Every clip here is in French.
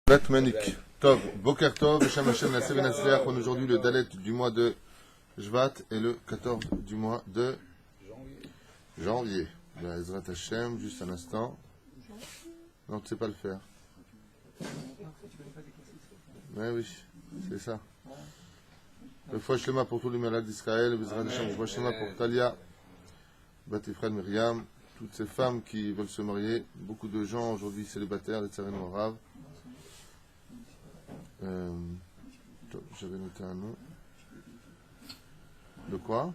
Latmanik. Tov, Boker Tov, Hashem Hashem Nasser Ben Nasser. On est aujourd'hui le Dalet du mois de Shvat et le 14 du mois de janvier. Ezrat Hashem, juste un instant. Non, tu ne sais pas le faire. Oui, c'est ça. Le fois Shlema pour tous les malades d'Israël, Ezrat Hashem, le fois Shlema pour Talia, Batifred Myriam, toutes ces femmes qui veulent se marier. Beaucoup de gens aujourd'hui célibataires, les Tsarènes Morav. J'avais noté un nom. De quoi?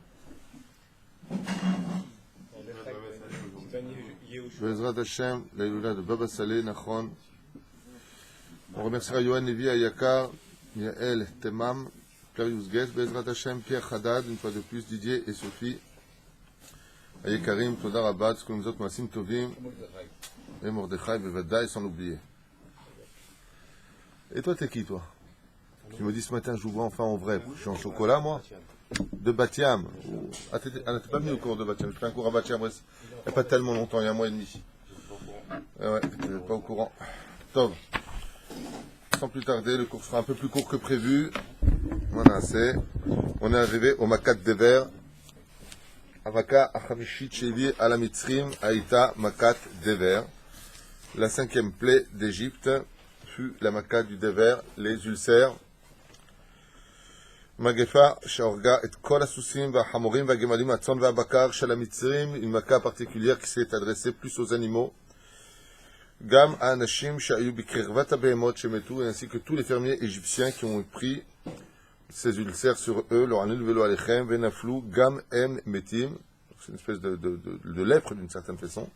Bezrat Hashem, la Iloula de Baba Saleh, Nachon. On remerciera Yohan Levi, Ayakar, Yael, Temam, Clarius Guest, Bezrat Hashem, Pierre Haddad, une fois de plus, Didier et Sophie. Ayakarim, Todar Abad, ce que nous autres, Massim Tovim, et Mordechai, Bevadaï, sans l'oublier. Et toi, t'es qui, toi? Tu me dis ce matin, je vous vois enfin en vrai. Je suis en chocolat, moi. De Batiam. Ah, t'es pas venu au cours de Batiam. Je fais un cours à Batiam, il n'y a pas tellement longtemps, il y a un mois et demi. Ouais, t'es pas au courant. Tov. Sans plus tarder, le cours sera un peu plus court que prévu. Voilà, on est arrivé au Makat Dever. Avaka Achamishit Shevi Ala Mitzrim Aïta Makat Dever. La 5e plaie d'Égypte fut la Makat du Dever, les ulcères. Magefa Shaorga et Kol Asusim Vahamorim Vagemalim Atson Vabakar Shalamitrim, une Maka particulière qui s'est adressée plus aux animaux. Gam Anashim Shayu Bikirvata Behemot Shemetu, ainsi que tous les fermiers égyptiens qui ont pris ces ulcères sur eux, leur anil velo alechem, venaflou, Gam Em Metim, c'est une espèce de lèpre d'une certaine façon,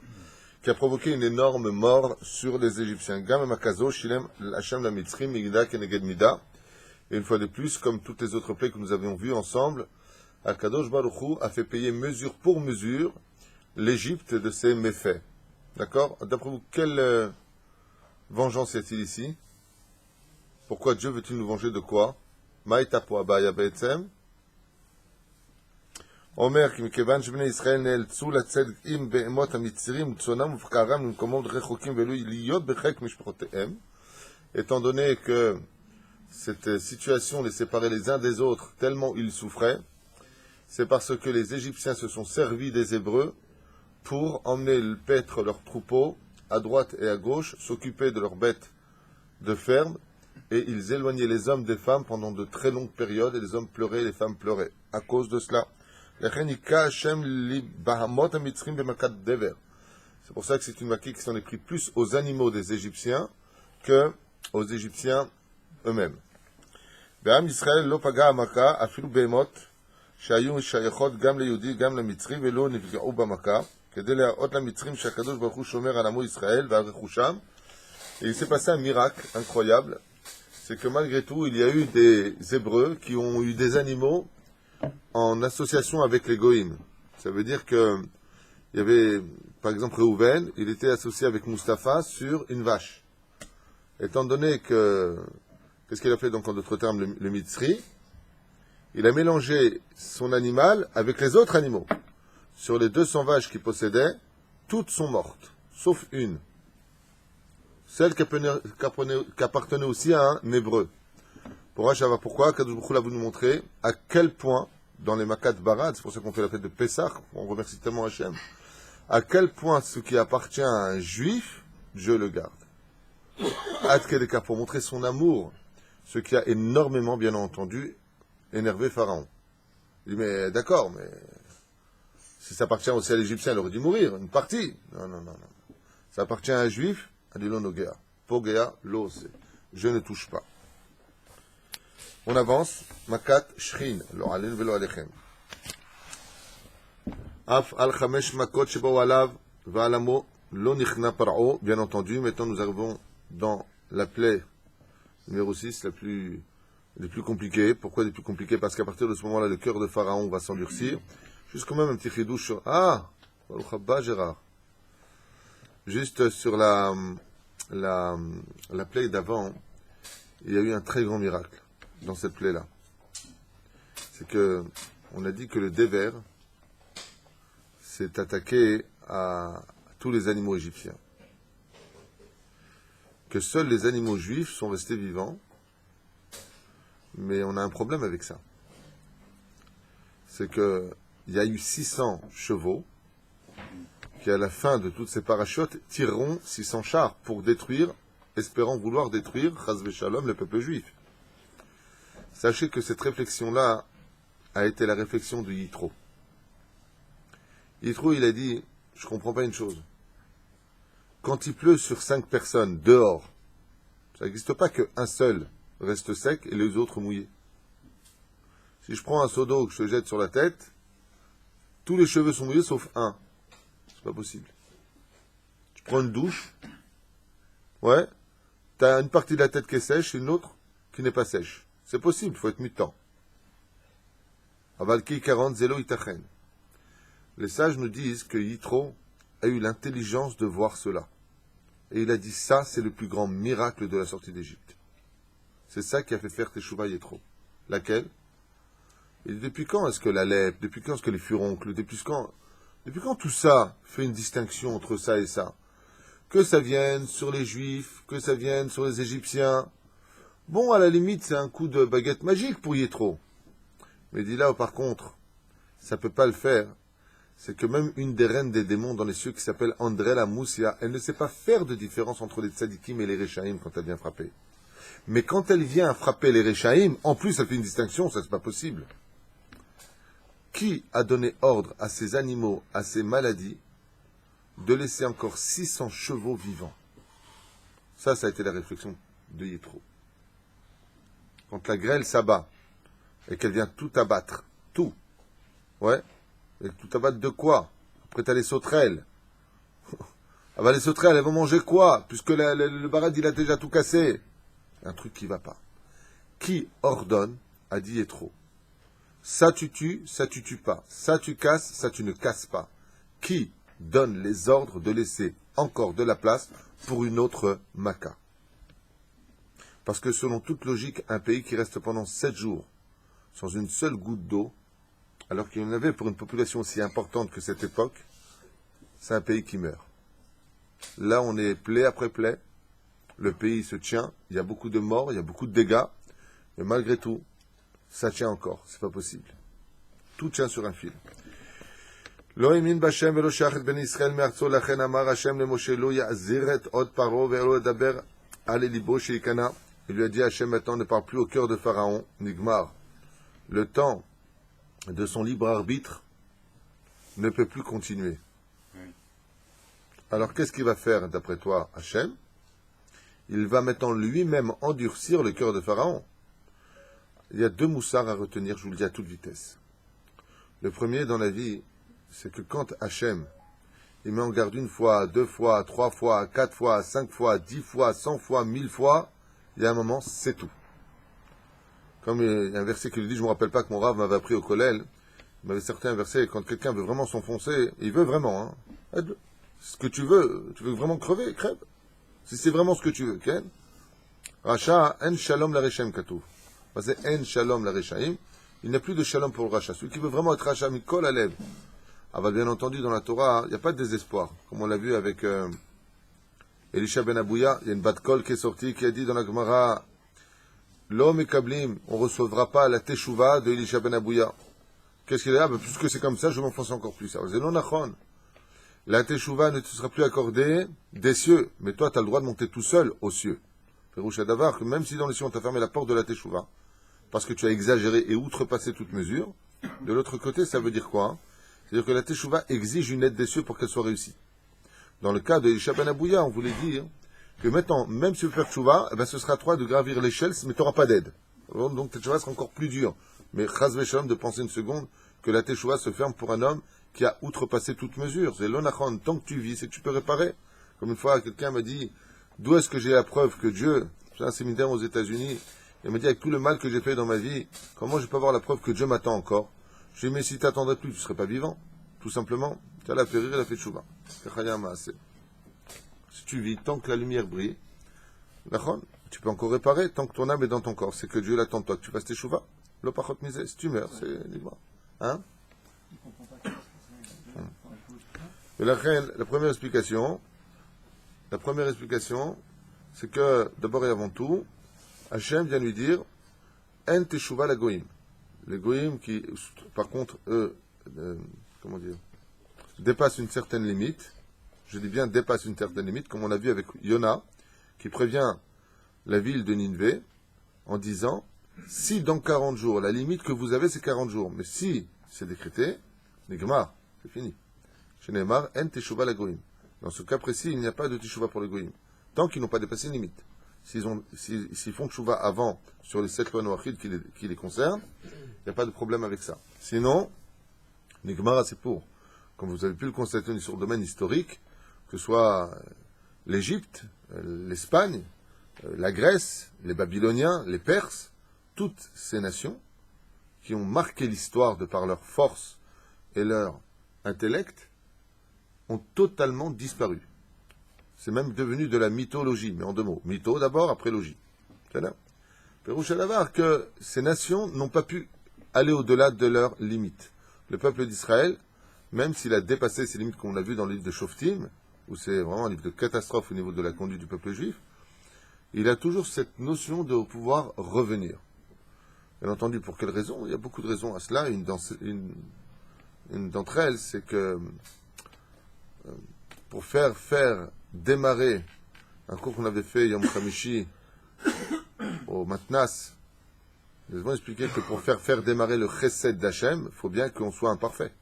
qui a provoqué une énorme mort sur les Égyptiens. Gam Makazo Shilem Hashem la Mitzrim Migda Keneged Mida. Et une fois de plus, comme toutes les autres plaies que nous avions vues ensemble, Akadosh Baruch Hu a fait payer mesure pour mesure l'Égypte de ses méfaits. D'accord? D'après vous, quelle vengeance y a-t-il ici? Pourquoi Dieu veut-il nous venger de quoi? Maïtapo Abaya Be'etzem Omer ki mikevan shebnei Israël ne'eltzu latzed im be'emot hamitzrim u'tzonam u'fkaram m'komot rechokim ve'lo liyot bechek mishpachotehem. Étant donné que cette situation les séparait les uns des autres tellement ils souffraient, c'est parce que les Égyptiens se sont servis des Hébreux pour emmener paître leurs troupeaux à droite et à gauche, s'occuper de leurs bêtes de ferme, et ils éloignaient les hommes des femmes pendant de très longues périodes, et les hommes pleuraient et les femmes pleuraient. À cause de cela, c'est pour ça que c'est une maquille qui s'en est pris plus aux animaux des Égyptiens que aux Égyptiens eux-mêmes. בעם ישראל לא פגע המכה אפילו בהמות שהיו שייכות גם ליהודי גם למצרי ולא נפגעו במכה כדי להראות למצרים שהקדוש ברוך הוא שומר על עמו ישראל ועל רכושם. Et il s'est passé un miracle incroyable, c'est que malgré tout il y a eu des Hébreux qui ont eu des animaux en association avec les Goïm. Ça veut dire que il y avait par exemple Réhouven, il était associé avec Mustapha sur une vache. Étant donné que qu'est-ce qu'il a fait donc en d'autres termes le Mitzri? Il a mélangé son animal avec les autres animaux. Sur les 200 vaches qu'il possédait, toutes sont mortes, sauf une. Celle qui appartenait aussi à un Hébreu. Pourquoi Kadosh Baruch Hu a voulu nous montrer à quel point, dans les Makat Barad, c'est pour ça qu'on fait la fête de Pessah, on remercie tellement Hachem, à quel point ce qui appartient à un juif, Dieu le garde. Ad Kedeka, pour montrer son amour, ce qui a énormément, bien entendu, énervé Pharaon. Il dit, mais d'accord, mais si ça appartient aussi à l'Égyptien, il aurait dû mourir, une partie. Non. Ça appartient à un juif, Adilo Nogea. Pogea, l'ose. Je ne touche pas. On avance. Makat Shrin, lo alin velo alechem. Af al chamesh makot shebao alav va'alamo lo nichna par'o. Bien entendu, maintenant nous arrivons dans la plaie numéro 6, les plus compliquées. Pourquoi les plus compliquées? Parce qu'à partir de ce moment-là, le cœur de Pharaon va s'endurcir. Juste quand même un petit chidouche sur... Ah, Gérard. Juste sur la plaie d'avant, il y a eu un très grand miracle dans cette plaie-là. C'est que, on a dit que le Dever s'est attaqué à tous les animaux égyptiens. que seuls les animaux juifs sont restés vivants, mais on a un problème avec ça. C'est qu'il y a eu 600 chevaux qui, à la fin de toutes ces parachutes, tireront 600 chars pour détruire, espérant vouloir détruire, chas v'shalom, le peuple juif. Sachez que cette réflexion-là a été la réflexion de Yitro. Yitro, il a dit, je comprends pas une chose. Quand il pleut sur 5 personnes dehors, ça n'existe pas qu'un seul reste sec et les autres mouillés. Si je prends un seau d'eau que je te jette sur la tête, tous les cheveux sont mouillés sauf un. C'est pas possible. Tu prends une douche, ouais, tu as une partie de la tête qui est sèche et une autre qui n'est pas sèche. C'est possible, il faut être mutant. Avalki 40 zélo itachen. Les sages nous disent que Yitro a eu l'intelligence de voir cela. Et il a dit ça, c'est le plus grand miracle de la sortie d'Égypte. C'est ça qui a fait faire Teshuvah Yitro. Laquelle? Et depuis quand est-ce que la lèpre, depuis quand est-ce que les furoncles, depuis quand tout ça fait une distinction entre ça et ça? Que ça vienne sur les Juifs, que ça vienne sur les Égyptiens. Bon, à la limite, c'est un coup de baguette magique pour Yitro. Mais dit là, par contre, ça peut pas le faire. C'est que même une des reines des démons dans les cieux qui s'appelle André la Moussia, elle ne sait pas faire de différence entre les tzadikim et les Rechaïm quand elle vient frapper. Mais quand elle vient frapper les Rechaïm, en plus elle fait une distinction, ça c'est pas possible. Qui a donné ordre à ces animaux, à ces maladies, de laisser encore 600 chevaux vivants? Ça a été la réflexion de Yitro. Quand la grêle s'abat, et qu'elle vient tout abattre, tout, ouais, et tout abattre de quoi? Après t'as les sauterelles. Ah bah les sauterelles, elles vont manger quoi? Puisque le barad, il a déjà tout cassé. Un truc qui va pas. Qui ordonne, a dit Yitro. Ça tu tues, ça tu tues pas. Ça tu casses, ça tu ne casses pas. Qui donne les ordres de laisser encore de la place pour une autre Maca? Parce que selon toute logique, un pays qui reste pendant 7 jours sans une seule goutte d'eau, alors qu'il y en avait pour une population aussi importante que cette époque, c'est un pays qui meurt. Là, on est plaie après plaie, le pays se tient, il y a beaucoup de morts, il y a beaucoup de dégâts, mais malgré tout, ça tient encore, c'est pas possible. Tout tient sur un fil. לא האמין בהשם ולא שייך את בני ישראל מארצו, לכן אמר השם למשה לא יעזיר את עוד פרעה ולא ידבר על ליבו שייכנע. Il lui a dit Hachem, maintenant ne parle plus au cœur de Pharaon, Nigmar. Le temps de son libre arbitre ne peut plus continuer. Alors qu'est-ce qu'il va faire d'après toi, Hachem? Il va maintenant lui-même endurcir le cœur de Pharaon. Il y a 2 moussards à retenir, je vous le dis à toute vitesse. Le premier dans la vie, c'est que quand Hachem, il met en garde 1 fois, 2 fois, 3 fois, 4 fois, 5 fois, 10 fois, 100 fois, 1000 fois, il y a un moment, c'est tout. Comme il y a un verset qui lui dit, je ne me rappelle pas que mon rave m'avait appris au collège, il m'avait sorti un verset, quand quelqu'un veut vraiment s'enfoncer, il veut vraiment, hein, aide-le. Ce que tu veux vraiment crever, crève. Si c'est vraiment ce que tu veux, Ken. Racha, en shalom la rechem katou. C'est en shalom la rechaim. Il n'y a plus de shalom pour le rachat. Celui qui veut vraiment être rachat, mikol alev. Ah, bien entendu, dans la Torah, il n'y a pas de désespoir. Comme on l'a vu avec Elisha ben Abouya, il y a une bat kol qui est sortie, qui a dit dans la Gemara, l'homme et kablim, on ne recevra pas la teshuva de Elisha ben Abouya. Qu'est-ce qu'il a? Puisque c'est comme ça, je m'enfonce encore plus. C'est non nachon. La teshuva ne te sera plus accordée des cieux, mais toi, tu as le droit de monter tout seul aux cieux. Péroucha Davar, que même si dans les cieux, on t'a fermé la porte de la teshuva, parce que tu as exagéré et outrepassé toute mesure, de l'autre côté, ça veut dire quoi? C'est-à-dire que la teshuva exige une aide des cieux pour qu'elle soit réussie. Dans le cas de Elisha ben Abouya, on voulait dire que maintenant, même si tu veux faire teshuva, eh ben, ce sera à toi de gravir l'échelle, mais tu n'auras pas d'aide. Donc, ta teshuva sera encore plus dure. Mais chas v'shalom de penser une seconde que la teshuva se ferme pour un homme qui a outrepassé toute mesure. C'est l'onachon. Tant que tu vis, c'est que tu peux réparer. Comme une fois, quelqu'un m'a dit, d'où est-ce que j'ai la preuve que Dieu, j'ai un séminaire aux États-Unis, il m'a dit, avec tout le mal que j'ai fait dans ma vie, comment je peux avoir la preuve que Dieu m'attend encore? Je lui ai dit, mais si tu n'attendrais plus, tu ne serais pas vivant. Tout simplement, tu as la fait rire, il a fait tchouva. Si tu vis, tant que la lumière brille, tu peux encore réparer, tant que ton âme est dans ton corps. C'est que Dieu l'attend de toi, que tu fasses tes chouva. L'opachot misé, si tu meurs, c'est libre. Hein? Et la première explication, c'est que, d'abord et avant tout, Hachem vient lui dire En teshuva la goïm. Les goïm qui, par contre, eux, comment dire, dépassent une certaine limite. Je dis bien dépassent une certaine limite, comme on a vu avec Yona, qui prévient la ville de Nineveh en disant si dans 40 jours, la limite que vous avez c'est 40 jours, mais si c'est décrété, Nigmar, c'est fini. Chez Neymar, En teshuva la goïm. Dans ce cas précis, il n'y a pas de teshuva pour les goïm, tant qu'ils n'ont pas dépassé une limite. S'ils font teshuva avant sur les 7 lois noachides qui les concernent, il n'y a pas de problème avec ça. Sinon, Nigmar, c'est pour. Comme vous avez pu le constater sur le domaine historique, que ce soit l'Égypte, l'Espagne, la Grèce, les Babyloniens, les Perses, toutes ces nations qui ont marqué l'histoire de par leur force et leur intellect, ont totalement disparu. C'est même devenu de la mythologie, mais en 2 mots. Mytho d'abord, après logie. C'est là. Pérouche à l'avar que ces nations n'ont pas pu aller au-delà de leurs limites. Le peuple d'Israël, même s'il a dépassé ces limites qu'on a vues dans le livre de Shoftim, où c'est vraiment un livre de catastrophe au niveau de la conduite du peuple juif, il a toujours cette notion de pouvoir revenir. Bien entendu, pour quelle raison? Il y a beaucoup de raisons à cela. Une d'entre elles, c'est que pour faire démarrer un cours qu'on avait fait Yom Khamishi au Matnas, nous avons expliqué que pour faire démarrer le chesed d'Hachem, il faut bien qu'on soit imparfait.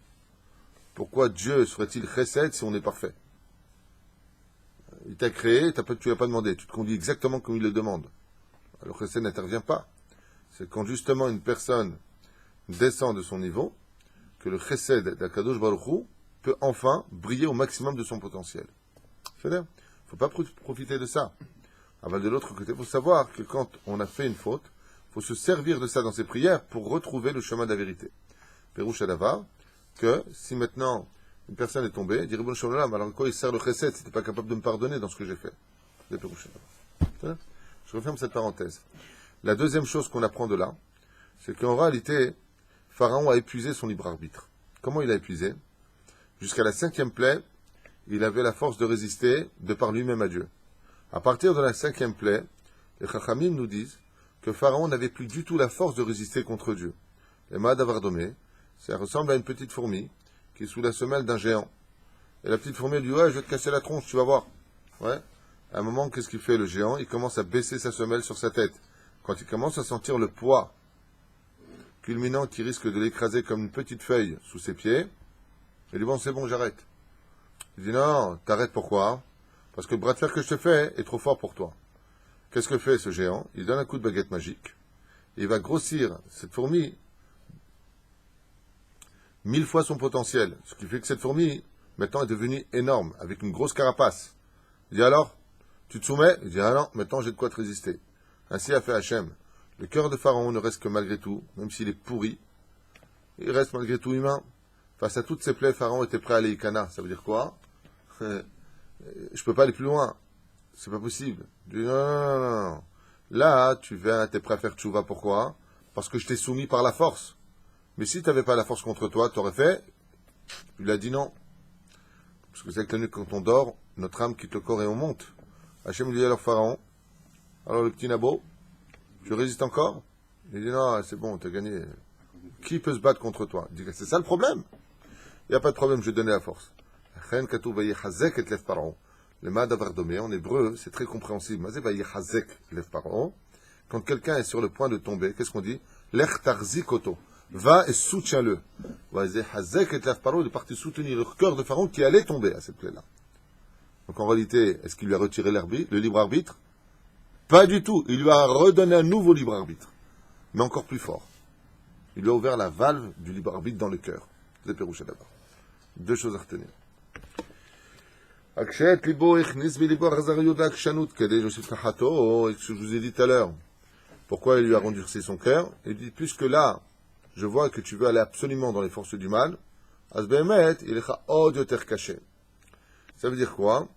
Pourquoi Dieu serait-il chesed si on est parfait? Il t'a créé, tu l'as pas demandé, tu te conduis exactement comme il le demande. Alors chesed n'intervient pas. C'est quand justement une personne descend de son niveau, que le chesed d'Akadosh Baruch Hu peut enfin briller au maximum de son potentiel. Il ne faut pas profiter de ça. Aval de l'autre côté, il faut savoir que quand on a fait une faute, il faut se servir de ça dans ses prières pour retrouver le chemin de la vérité. Pérouche Adavar, que si maintenant une personne est tombée, il dit Ribono Shel Olam, alors quoi il sert le chesed si tu n'es pas capable de me pardonner dans ce que j'ai fait? C'est Pérouche Adavar. Je referme cette parenthèse. La deuxième chose qu'on apprend de là, c'est qu'en réalité, Pharaon a épuisé son libre arbitre. Comment il a épuisé? Jusqu'à la 5e plaie, il avait la force de résister de par lui-même à Dieu. À partir de la 5e plaie, les Chachamim nous disent que Pharaon n'avait plus du tout la force de résister contre Dieu. Les Mahad Avardomé, ça ressemble à une petite fourmi qui est sous la semelle d'un géant. Et la petite fourmi lui dit « Ouais, je vais te casser la tronche, tu vas voir. » Ouais. À un moment, qu'est-ce qu'il fait le géant? Il commence à baisser sa semelle sur sa tête. Quand il commence à sentir le poids culminant qui risque de l'écraser comme une petite feuille sous ses pieds, il dit « Bon, c'est bon, j'arrête. » Il dit « Non, t'arrêtes pourquoi? Parce que le bras de fer que je te fais est trop fort pour toi. » Qu'est-ce que fait ce géant? Il donne un coup de baguette magique. Et il va grossir cette fourmi 1000 fois son potentiel. Ce qui fait que cette fourmi, maintenant, est devenue énorme, avec une grosse carapace. Il dit alors, tu te soumets? Il dit ah non, maintenant j'ai de quoi te résister. Ainsi a fait Hachem. Le cœur de Pharaon ne reste que malgré tout, même s'il est pourri, il reste malgré tout humain. Face à toutes ces plaies, Pharaon était prêt à aller Ikana. Ça veut dire quoi? Je peux pas aller plus loin. C'est pas possible. Il dit, non. Là, tu es prêt à faire tchouva. Pourquoi? Parce que je t'ai soumis par la force. Mais si tu n'avais pas la force contre toi, tu aurais fait? Il a dit non. Parce que c'est que la nuit, quand on dort, notre âme quitte le corps et on monte. Hachem lui dit alors Pharaon, alors le petit Nabo, tu résistes encore? Il dit non, c'est bon, tu as gagné. Qui peut se battre contre toi? Il dit c'est ça le problème. Il n'y a pas de problème, je vais donner la force. Le mad avardomé, en hébreu, c'est très compréhensible. Quand quelqu'un est sur le point de tomber, qu'est-ce qu'on dit? Lech tarzikoto. Va et soutiens-le. Hazek et Paro est parti soutenir le cœur de Pharaon qui allait tomber à cette plaie-là. Donc en réalité, est-ce qu'il lui a retiré le libre arbitre? Pas du tout. Il lui a redonné un nouveau libre arbitre, mais encore plus fort. Il lui a ouvert la valve du libre arbitre dans le cœur. C'est Pérouché d'abord. 2 choses à retenir. Je vous ai dit tout à l'heure, pourquoi il lui a endurci son cœur? Il dit, puisque là, je vois que tu veux aller absolument dans les forces du mal, Asbemet, il est odioter caché. Ça veut dire quoi?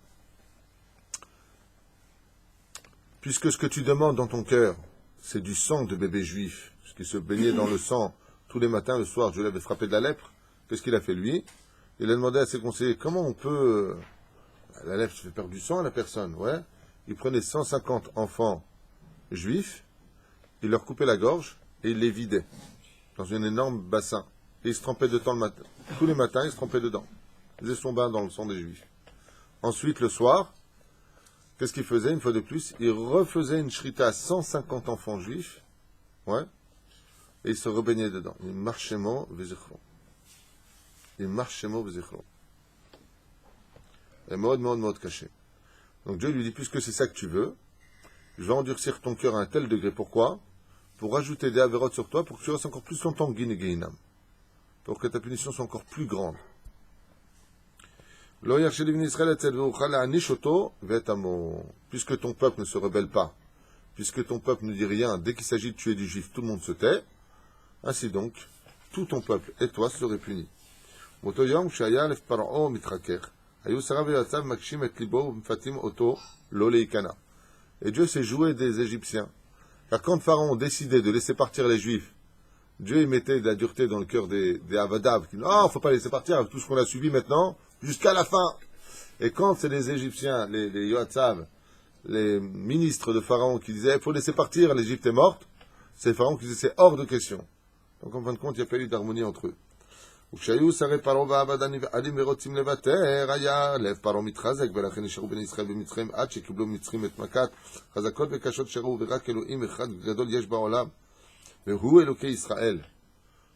Puisque ce que tu demandes dans ton cœur, c'est du sang de bébé juif, ce qui se baignait dans le sang tous les matins, le soir, je l'avais frappé de la lèpre. Qu'est-ce qu'il a fait lui? Il a demandé à ses conseillers, comment on peut... La lèpre, ça fait perdre du sang à la personne, ouais. il prenait 150 enfants juifs, il leur coupait la gorge et il les vidait dans un énorme bassin. Et il se trempait dedans le matin. Tous les matins, il se trempait dedans. Il faisait son bain dans le sang des juifs. Ensuite, le soir, qu'est-ce qu'il faisait une fois de plus? Il refaisait une shrita à 150 enfants juifs, ouais, et il se rebaignait dedans. Il marchait mot vézichron. Il marchait mot vézichron. Et mode caché. Donc Dieu lui dit, puisque c'est ça que tu veux, je vais endurcir ton cœur à un tel degré. Pourquoi? Pour rajouter des avérotes sur toi, pour que tu restes encore plus longtemps Guinéguinam. Pour que ta punition soit encore plus grande. Puisque ton peuple ne se rebelle pas, puisque ton peuple ne dit rien, dès qu'il s'agit de tuer du juif, tout le monde se tait, ainsi donc, tout ton peuple et toi seraient punis. Et Dieu s'est joué des Égyptiens. Car quand Pharaon décidait de laisser partir les Juifs, Dieu y mettait de la dureté dans le cœur des Avadav, qui disent « Ah, il ne faut pas laisser partir avec tout ce qu'on a subi maintenant, jusqu'à la fin !» Et quand c'est les Égyptiens, les Yoatsav, les ministres de Pharaon qui disaient « Il faut laisser partir, l'Égypte est morte », c'est Pharaon qui disait « C'est hors de question ». Donc en fin de compte, il n'y a pas eu d'harmonie entre eux. וכשהיו שרי פרעה ועבד הנבעלים ורוצים לוותר, היה לב פרעה מתחזק, ולכן נשארו בני ישראל במצרים עד שקיבלו מצרים את מכת חזקות וקשות שראו, ורק אלוהים אחד גדול יש בעולם, והוא אלוקי ישראל.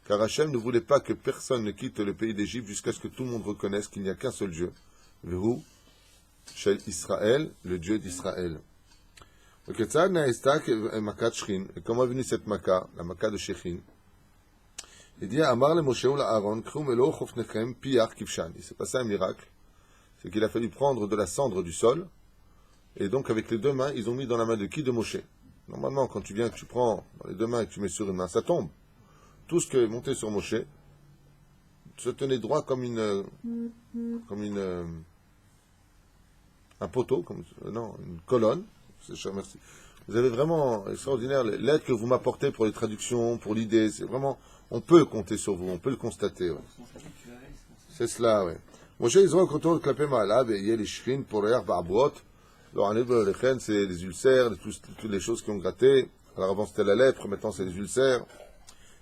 Car Hachem ne voulait pas que personne ne quitte le pays d'Égypte jusqu'à ce que tout le monde reconnaisse qu'il n'y a qu'un seul Dieu. Vehu, Shel Israël, le Dieu d'Israël. Et comment est venue cette Maca, la Maca de Shechin? Il dit à Amar le Moshe ou la Aaron, il s'est passé un miracle, c'est qu'il a fallu prendre de la cendre du sol, et donc avec les deux mains, ils ont mis dans la main de qui? De Moshe. Normalement, quand tu viens, que tu prends dans les deux mains et que tu mets sur une main, ça tombe. Tout ce qui est monté sur Moshe se tenait droit comme un poteau, une colonne. C'est cher, merci. Vous avez vraiment extraordinaire l'aide que vous m'apportez pour les traductions, pour l'idée. C'est vraiment, on peut compter sur vous, on peut le constater. Ouais. C'est cela, oui. Moshe, ils ont contour de clapé malab et il y a les shrines pour l'air barbrot. C'est les ulcères, toutes les choses qui ont gratté. Alors avant c'était la lèpre, maintenant c'est les ulcères.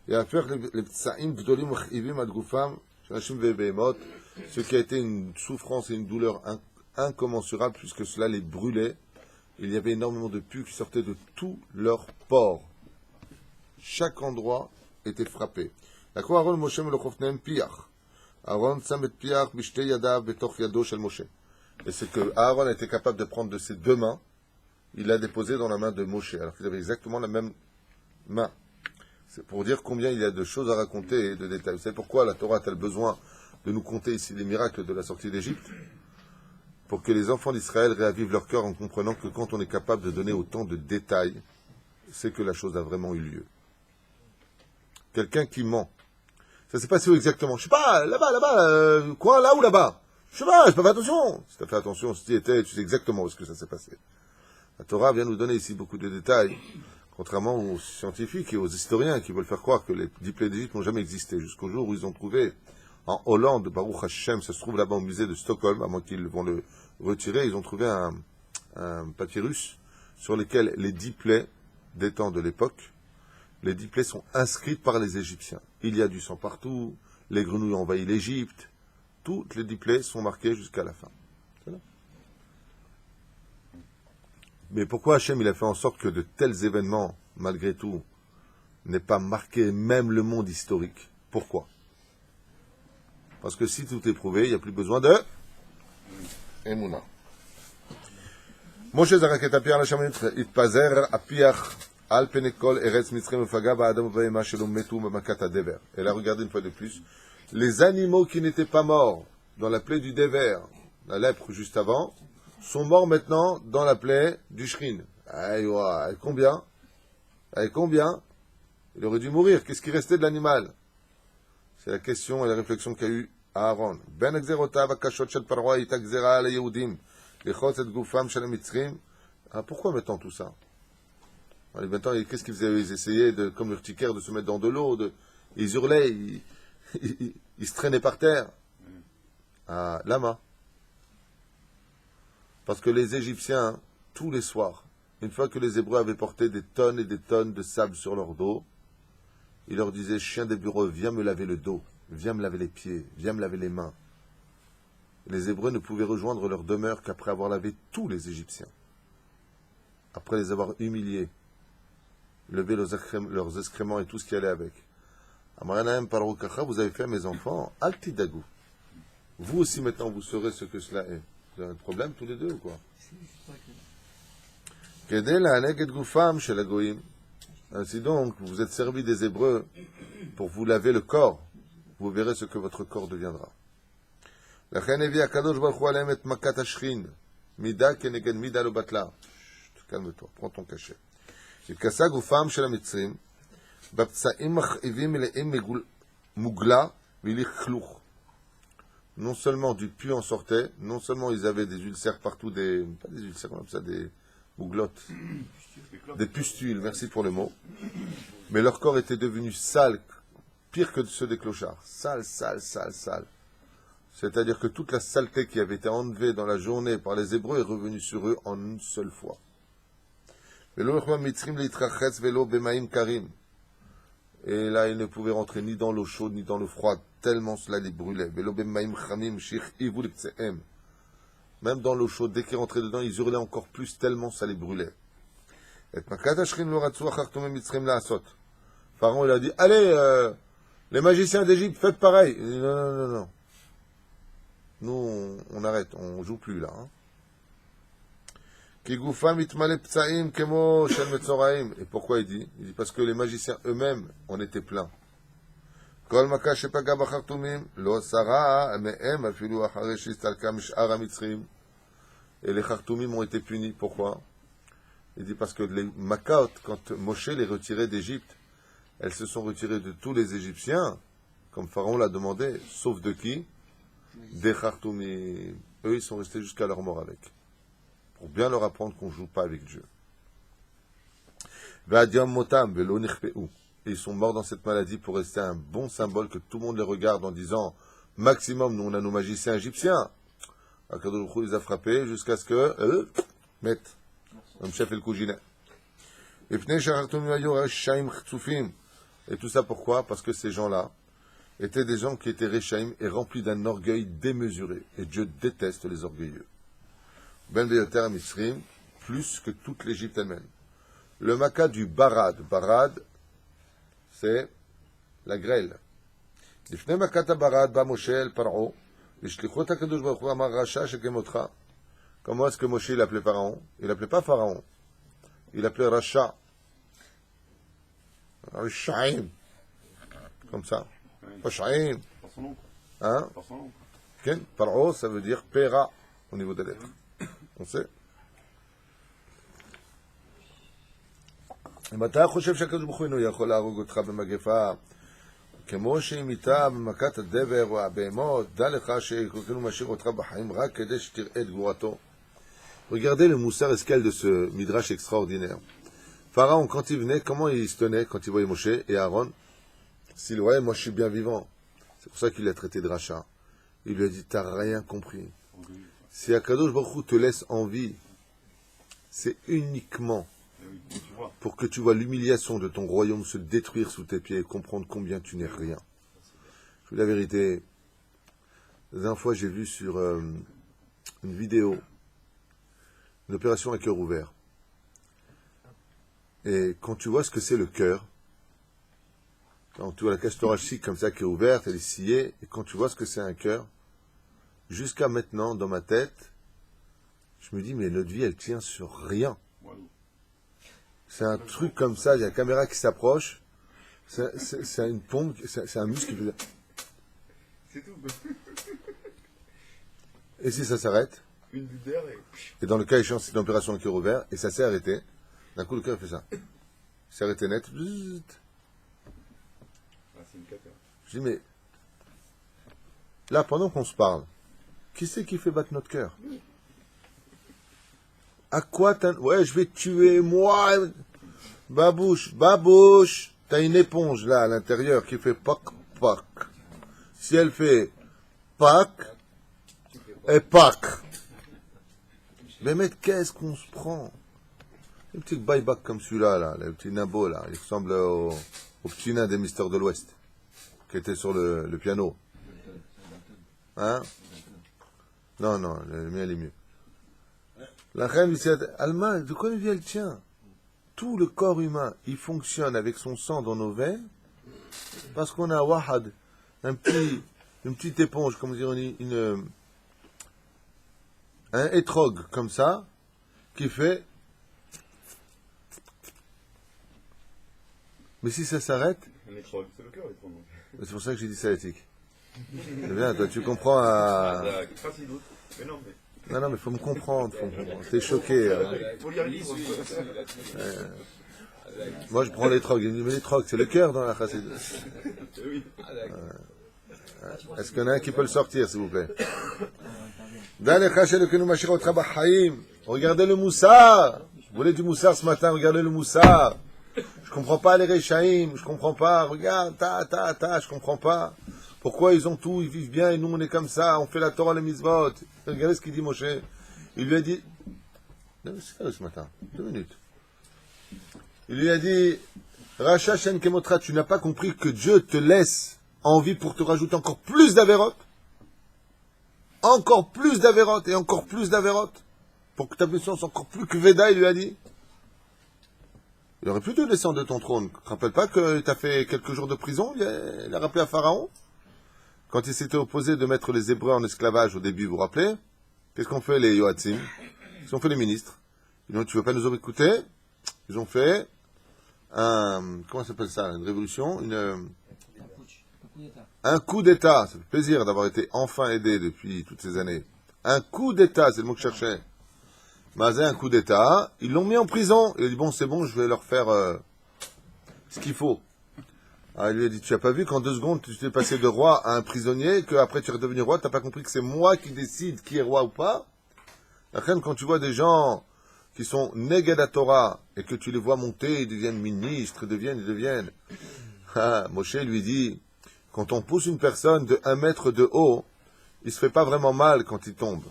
Et à faire les psaim gdolim chivim ad gufam, shnashim ve'behemot, ce qui a été une souffrance et une douleur incommensurable puisque cela les brûlait. Il y avait énormément de pus qui sortaient de tous leurs pores. Chaque endroit était frappé. La croix Aaron Moshe melochofnem piach. Aaron samet piach b'shtei yadav betoch yado shel Moshe. Et c'est que Aaron était capable de prendre de ses deux mains, il l'a déposé dans la main de Moshe, alors qu'il avait exactement la même main. C'est pour dire combien il y a de choses à raconter et de détails. Vous savez pourquoi la Torah a-t-elle besoin de nous conter ici les miracles de la sortie d'Égypte? Pour que les enfants d'Israël réavivent leur cœur en comprenant que quand on est capable de donner autant de détails, c'est que la chose a vraiment eu lieu. Quelqu'un qui ment. Ça s'est passé où exactement? Je sais pas, là-bas, quoi, là ou là-bas? Je sais pas, j'ai pas fait attention. Si tu as fait attention, si tu y étais, tu sais exactement où est-ce que ça s'est passé. La Torah vient nous donner ici beaucoup de détails, contrairement aux scientifiques et aux historiens qui veulent faire croire que les 10 plaies d'Égypte n'ont jamais existé, jusqu'au jour où ils ont trouvé, en Hollande, Baruch Hashem, ça se trouve là-bas au musée de Stockholm, à moins qu'ils vont le retirer, ils ont trouvé un papyrus sur lequel les 10 plaies des temps de l'époque, les 10 plaies sont inscrites par les Égyptiens. Il y a du sang partout, les grenouilles ont envahi l'Égypte, toutes les 10 plaies sont marquées jusqu'à la fin. Mais pourquoi Hachem il a fait en sorte que de tels événements, malgré tout, n'aient pas marqué même le monde historique? Pourquoi? Parce que si tout est prouvé, il n'y a plus besoin de Emouna. Moshe zarak et Apiach l'Hashem itpazer Apiach al penekol eretz mitzrayim ufaga ba'adam u'bahema shelo metu b'makat hadever. Et là, regardez une fois de plus, les animaux qui n'étaient pas morts dans la plaie du déver, la lèpre juste avant, sont morts maintenant dans la plaie du shrin. Avec combien? Avec combien? Il aurait dû mourir. Qu'est-ce qui restait de l'animal? C'est la question et la réflexion qu'a eu Aaron. Ben exerotav akashot shel paroi ita gzera al yehudim lichot et gufam shel mitzrim. Pourquoi maintenant tout ça? Maintenant, qu'est-ce qu'ils faisaient? Ils essayaient, comme l'urticaire, de se mettre dans de l'eau. Ils hurlaient, ils se traînaient par terre. Lama. Parce que les Égyptiens, tous les soirs, une fois que les Hébreux avaient porté des tonnes et des tonnes de sable sur leur dos, il leur disait, chien d'Hébreux, viens me laver le dos, viens me laver les pieds, viens me laver les mains. Les Hébreux ne pouvaient rejoindre leur demeure qu'après avoir lavé tous les Égyptiens. Après les avoir humiliés, levé leurs excréments et tout ce qui allait avec. Amaranahem Parokacha, vous avez fait, mes enfants, Altidagou. Vous aussi maintenant, vous saurez ce que cela est. Vous avez un problème tous les deux ou quoi? Ainsi donc, vous êtes servis des Hébreux pour vous laver le corps. Vous verrez ce que votre corps deviendra. Calme-toi, prends ton cachet. Non seulement du puits en sortait, non seulement ils avaient des ulcères partout, pas des ulcères comme ça, des mouglottes, des pustules, merci pour le mot, mais leur corps était devenu sale, pire que ceux des clochards. Sale, sale, sale, sale. C'est-à-dire que toute la saleté qui avait été enlevée dans la journée par les Hébreux est revenue sur eux en une seule fois. Et là, ils ne pouvaient rentrer ni dans l'eau chaude, ni dans l'eau froide, tellement cela les brûlait. Même dans l'eau chaude, dès qu'ils rentraient dedans, ils hurlaient encore plus, tellement ça les brûlait. Pharaon, il a dit, allez, les magiciens d'Égypte, faites pareil. Il dit, non, non, non, non. Nous, on arrête, on joue plus là. Et pourquoi il dit? Il dit parce que les magiciens eux-mêmes en étaient pleins. Et les Khartoumim ont été punis. Pourquoi? Il dit parce que les Makaot, quand Moshe les retirait d'Égypte, elles se sont retirées de tous les Égyptiens, comme Pharaon l'a demandé, sauf de qui? Des Khartoumim. Eux, ils sont restés jusqu'à leur mort avec. Pour bien leur apprendre qu'on ne joue pas avec Dieu. Et ils sont morts dans cette maladie pour rester un bon symbole que tout le monde les regarde en disant maximum, nous on a nos magiciens égyptiens. Akadosh Baruch Hu les a frappés jusqu'à ce que mettent comme chef et le couginet. Et tout ça pourquoi? Parce que ces gens-là étaient des gens qui étaient réchaïm et remplis d'un orgueil démesuré. Et Dieu déteste les orgueilleux. Ben Beyoter Mitzrim, plus que toute l'Égypte elle-même. Le maca du barad. Barad, c'est la grêle. Lifnei makata barad, ba Moshe el Paro, vishlichot HaKadosh Baruch Hu amar rasha shekemotra. Comment est-ce que Moshe il appelait Pharaon? Il l'appelait pas Pharaon. Il l'appelait Racha. Rishaim. Comme ça. Rishaim. Hein? Ken? Paro, ça veut dire Pera, au niveau des lettres. On sait. אם אתה חושב שהקדוש ברוך הוא אינו יכול להרוג אותך במגפה כמו שהמיתה במכת הדבר או הבהמות, דע לך שכאילו משאיר אותך בחיים רק כדי שתראה את גבורתו. Regardez le moussard escale de ce midrash extraordinaire. Pharaon, quand il venait, comment il se tenait quand il voyait Moshe et Aaron? S'il voyait, moi je suis bien vivant. C'est pour ça qu'il l'a traité de rachat. Il lui a dit, t'as rien compris. Si Akadosh Baruch Hu te laisse en vie, c'est uniquement pour que tu vois l'humiliation de ton royaume se détruire sous tes pieds et comprendre combien tu n'es rien. Je vous dis la vérité. La dernière fois, j'ai vu sur une vidéo une opération à cœur ouvert. Et quand tu vois ce que c'est le cœur, quand tu vois la cage thoracique comme ça qui est ouverte, elle est sciée, et quand tu vois ce que c'est un cœur, jusqu'à maintenant, dans ma tête, je me dis, mais notre vie, elle tient sur rien. C'est un truc comme ça, il y a la caméra qui s'approche, c'est une pompe, c'est un muscle qui fait... C'est tout. Et si ça s'arrête? Une bulle d'air et dans le cas échéant, c'est une opération de cœur ouvert, et ça s'est arrêté. D'un coup, le cœur fait ça. Il s'est arrêté net. Ah, c'est une cata. Je dis, mais là, pendant qu'on se parle, qui c'est qui fait battre notre cœur? À quoi t'as... Ouais, je vais te tuer, moi. Babouche, babouche. T'as une éponge là à l'intérieur qui fait pac, pac. Si elle fait pac et pac. Mais mec, qu'est-ce qu'on se prend? Une petite buyback comme celui-là, là, le petit Nabo, là, il ressemble au petit nain des Mystères de l'Ouest, qui était sur le piano. Hein? Non, le mien, il est mieux. La reine lui dit, Alma, de quoi il vient le tien? Tout le corps humain, il fonctionne avec son sang dans nos veines, parce qu'on a wahad, une petite éponge, comme dire, un étrogue, comme ça, qui fait. Mais si ça s'arrête, Un étrogue, c'est le cœur, l'étrogue. c'est pour ça que j'ai dit ça, éthique. C'est bien, toi, tu comprends à. Facile d'autre. Mais non, mais. Non, mais faut me comprendre. T'es choqué. Hein. Faut y arriver. Moi, je prends les trocs. Il me dit, mais les trocs, c'est le cœur dans la chassid. Oui. Est-ce qu'il y en a un qui peut le sortir, s'il vous plaît? Regardez le moussard. Vous voulez du moussard ce matin? Regardez le moussard. Je comprends pas les Rechaïm. Je comprends pas. Regarde, je comprends pas. Pourquoi ils ont tout, ils vivent bien et nous on est comme ça, on fait la Torah, les mitzvot. Regardez ce qu'il dit Moshe. Il lui a dit, c'est ce matin, 2 minutes. Il lui a dit, Racha Shen Kemotra, tu n'as pas compris que Dieu te laisse en vie pour te rajouter encore plus d'avérotes? Encore plus d'avérotes et encore plus d'avérotes? Pour que ta puissance soit encore plus que Veda, il lui a dit. Il aurait pu te descendre de ton trône. Tu te rappelles pas que tu as fait quelques jours de prison? Il a rappelé à Pharaon. Quand il s'était opposé de mettre les Hébreux en esclavage au début, vous vous rappelez? Qu'est-ce qu'ont fait les Yoatzim? Qu'est-ce qu'ont fait les ministres? Ils ont dit, tu veux pas nous écouter? Ils ont fait comment ça s'appelle ça? Une révolution? Un coup d'État. Ça fait plaisir d'avoir été enfin aidé depuis toutes ces années. Un coup d'État, c'est le mot que je cherchais. Mazé, un coup d'État. Ils l'ont mis en prison. Il a dit, bon, c'est bon, je vais leur faire ce qu'il faut. Alors, il lui a dit, tu n'as pas vu qu'en 2 secondes, tu t'es passé de roi à un prisonnier, qu'après tu es redevenu roi, tu n'as pas compris que c'est moi qui décide qui est roi ou pas? La reine, quand tu vois des gens qui sont négad à Torah, et que tu les vois monter, ils deviennent ministres, ils deviennent. Moshe lui dit, quand on pousse une personne de 1 mètre de haut, il se fait pas vraiment mal quand il tombe.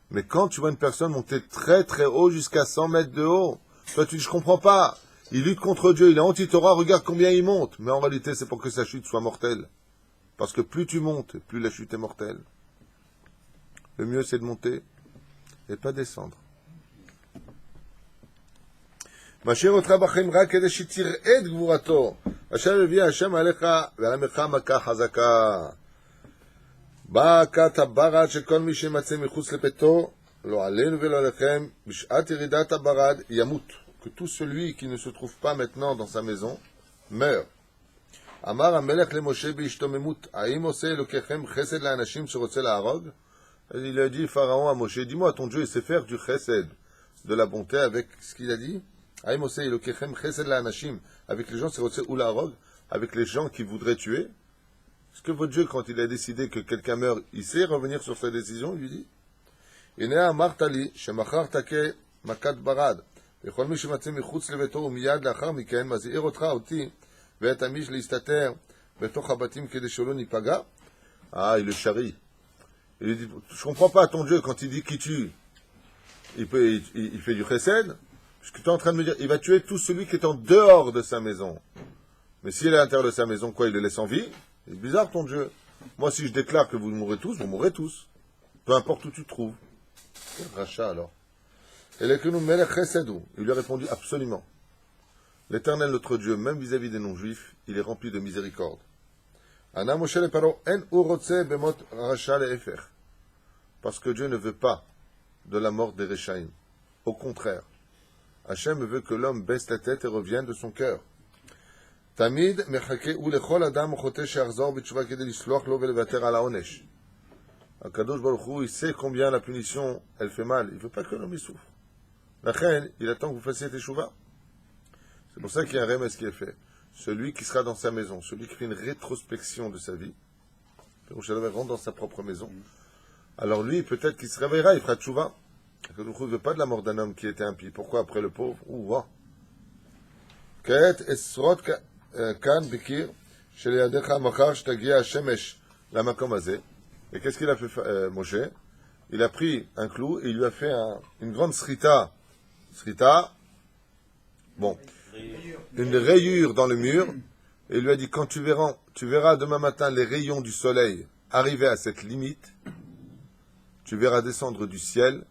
Mais quand tu vois une personne monter très très haut jusqu'à 100 mètres de haut, toi tu dis, je comprends pas. Il lutte contre Dieu, il est anti-Torah, regarde combien il monte. Mais en réalité, c'est pour que sa chute soit mortelle. Parce que plus tu montes, plus la chute est mortelle. Le mieux, c'est de monter et pas descendre. Mashiach otra b'chaim rak kedei shetir'eh et gvurato. Hashem הביא Hashem עליך ועמך מכה חזקה. באה כת הברד שכל מי שימצא מחוץ לביתו, לא עלינו ולא עליכם, בשעת ירידת הברד ימות. Que tout celui qui ne se trouve pas maintenant dans sa maison meurt. Amar Amelech le Moshe beishtomemut, haim ose elokechem chesed la'anashim sherotze la'harog? Il a dit Pharaon à Moshe, dis-moi, ton Dieu, il sait faire du chesed, de la bonté avec ce qu'il a dit? Haim ose elokechem chesed la'anashim, avec les gens sherotze ou la'harog, avec les gens qui voudraient tuer? Est-ce que votre Dieu, quand il a décidé que quelqu'un meurt, il sait revenir sur sa décision? Il lui dit Ine amartali shemachar take makat barad. וכל מי שמצא מחוץ לביתו ומיד לאחר מכן מזהיר אותך אותי ואת עמי להסתתר בתוך הבתים כדי שלא ניפגע. Il le charrie. Il lui dit, je comprends pas ton Dieu quand il dit qui tue. Il fait du chesed. Ce que tu es en train de me dire, il va tuer tout celui qui est en dehors de sa maison. Mais s'il est à l'intérieur de sa maison, quoi, il le laisse en vie? C'est bizarre ton Dieu. Moi, si je déclare que vous mourrez tous, vous mourrez tous. Peu importe où tu te trouves. Quel rachat alors? Et il lui a répondu absolument. L'Éternel, notre Dieu, même vis-à-vis des non-juifs, il est rempli de miséricorde. Parce que Dieu ne veut pas de la mort des Rechaïm. Au contraire, Hachem veut que l'homme baisse la tête et revienne de son cœur. Tamid adam Akadosh Baruch Hu, il sait combien la punition, elle fait mal. Il ne veut pas que l'homme y souffre. La reine, il attend que vous fassiez teshuva. C'est pour ça qu'il y a un remède qui est fait. Celui qui sera dans sa maison, celui qui fait une rétrospection de sa vie, rentre dans sa propre maison, alors lui, peut-être qu'il se réveillera, il fera teshuva. Akadosh Baruch Hu ne veut pas de la mort d'un homme qui était impie. Pourquoi après le pauvre? Ouah. Ka'et esrot kan bikir, shel yadecha machar shtagia shemesh lamakom hazeh. Et qu'est-ce qu'il a fait Moshe? il a pris un clou et il lui a fait une grande srita. Srita, bon, une rayure dans le mur, et il lui a dit, quand tu verras demain matin les rayons du soleil arriver à cette limite, tu verras descendre du ciel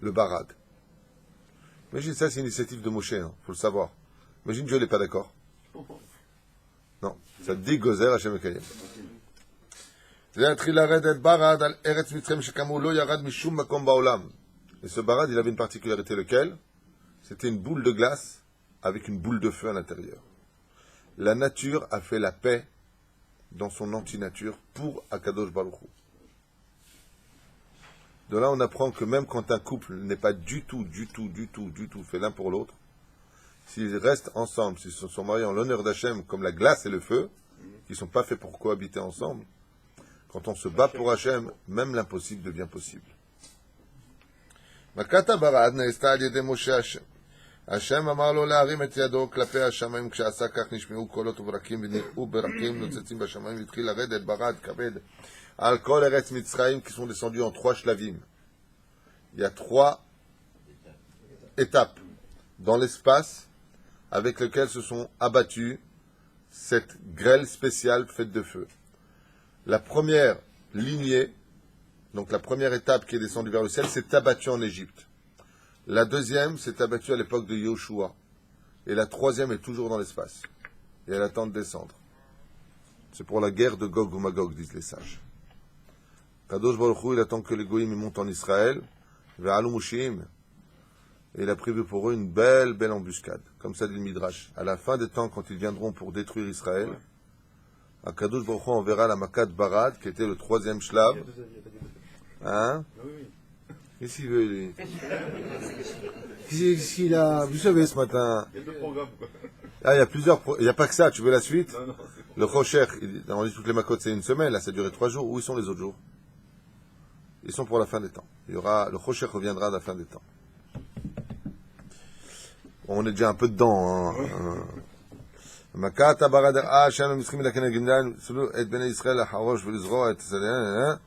le barad. Imagine ça, c'est une initiative de Moshe, hein, faut le savoir. Imagine Dieu n'est pas d'accord. Non, ça dit Gozer Hashem Ekayem. Et ce barad, il avait une particularité, lequel? C'était une boule de glace avec une boule de feu à l'intérieur. La nature a fait la paix dans son antinature pour Akadosh Baruch Hu. De là, on apprend que même quand un couple n'est pas du tout fait l'un pour l'autre, s'ils restent ensemble, s'ils se sont mariés en l'honneur d'Hachem, comme la glace et le feu, qui ne sont pas faits pour cohabiter ensemble, quand on se bat pour Hachem, même l'impossible devient possible. Makata barad na'esta al yedei Moshe Hashem. Hashem amar lo להרים את ידו כלפי השמיים, כשעשה כך נשמעו קולות וברקים ונראו ברקים נוצצים בשמיים, והתחיל לרדת ברד כבד על כל ארץ מצרים, qui sont descendus en 3 shlavim. Il y a 3 étapes dans l'espace avec lesquelles se sont abattues cette grêle spéciale faite de feu. La première lignée, donc la première étape qui est descendue vers le ciel, s'est abattue en Égypte. La deuxième s'est abattue à l'époque de Yoshua. Et la troisième est toujours dans l'espace. Et elle attend de descendre. C'est pour la guerre de Gog ou Magog, disent les sages. Kadosh Baruch Hu, il attend que les Goïms montent en Israël, vers Alumushim. Et il a prévu pour eux une belle embuscade. Comme ça dit le Midrash. À la fin des temps, quand ils viendront pour détruire Israël, à Kadosh Baruch Hu enverra la Makat Barad, qui était le 3e shlav. Hein? Qu'est-ce qu'il veut, lui? Qu'est-ce qu'il a? Vous savez, ce matin. Il y a 2 programmes, quoi. Ah, il y a plusieurs. Il n'y a pas que ça. Tu veux la suite? Non, Le Rocher, on dit toutes les Makot, c'est une semaine. Là, ça a duré 3 jours. Où ils sont les autres jours? Ils sont pour la fin des temps. Le Rocher reviendra à la fin des temps. On est déjà un peu dedans. Makat Barad Hashem Mitzrim la Kenegimdan, Sulu et Bnei Israël à Harosh Velizro et Tsalén.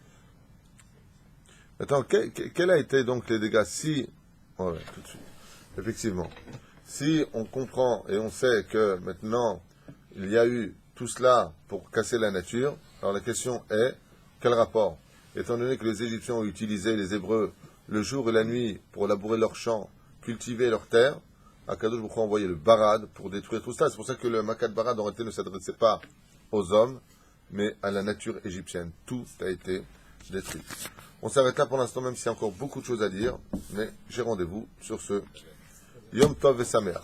Attends, quel a été donc les dégâts si, ouais, tout de suite, effectivement, si on comprend et on sait que maintenant il y a eu tout cela pour casser la nature, alors la question est, quel rapport? Étant donné que les Égyptiens ont utilisé les Hébreux le jour et la nuit pour labourer leurs champs, cultiver leurs terres, Akadosh Baruch Hu a envoyé le barad pour détruire tout cela. C'est pour ça que le Makat Barad en réalité ne s'adressait pas aux hommes, mais à la nature égyptienne. Tout a été détruit. On s'arrête là pour l'instant, même s'il y a encore beaucoup de choses à dire, mais j'ai rendez-vous sur ce Yom Tov et Sameach.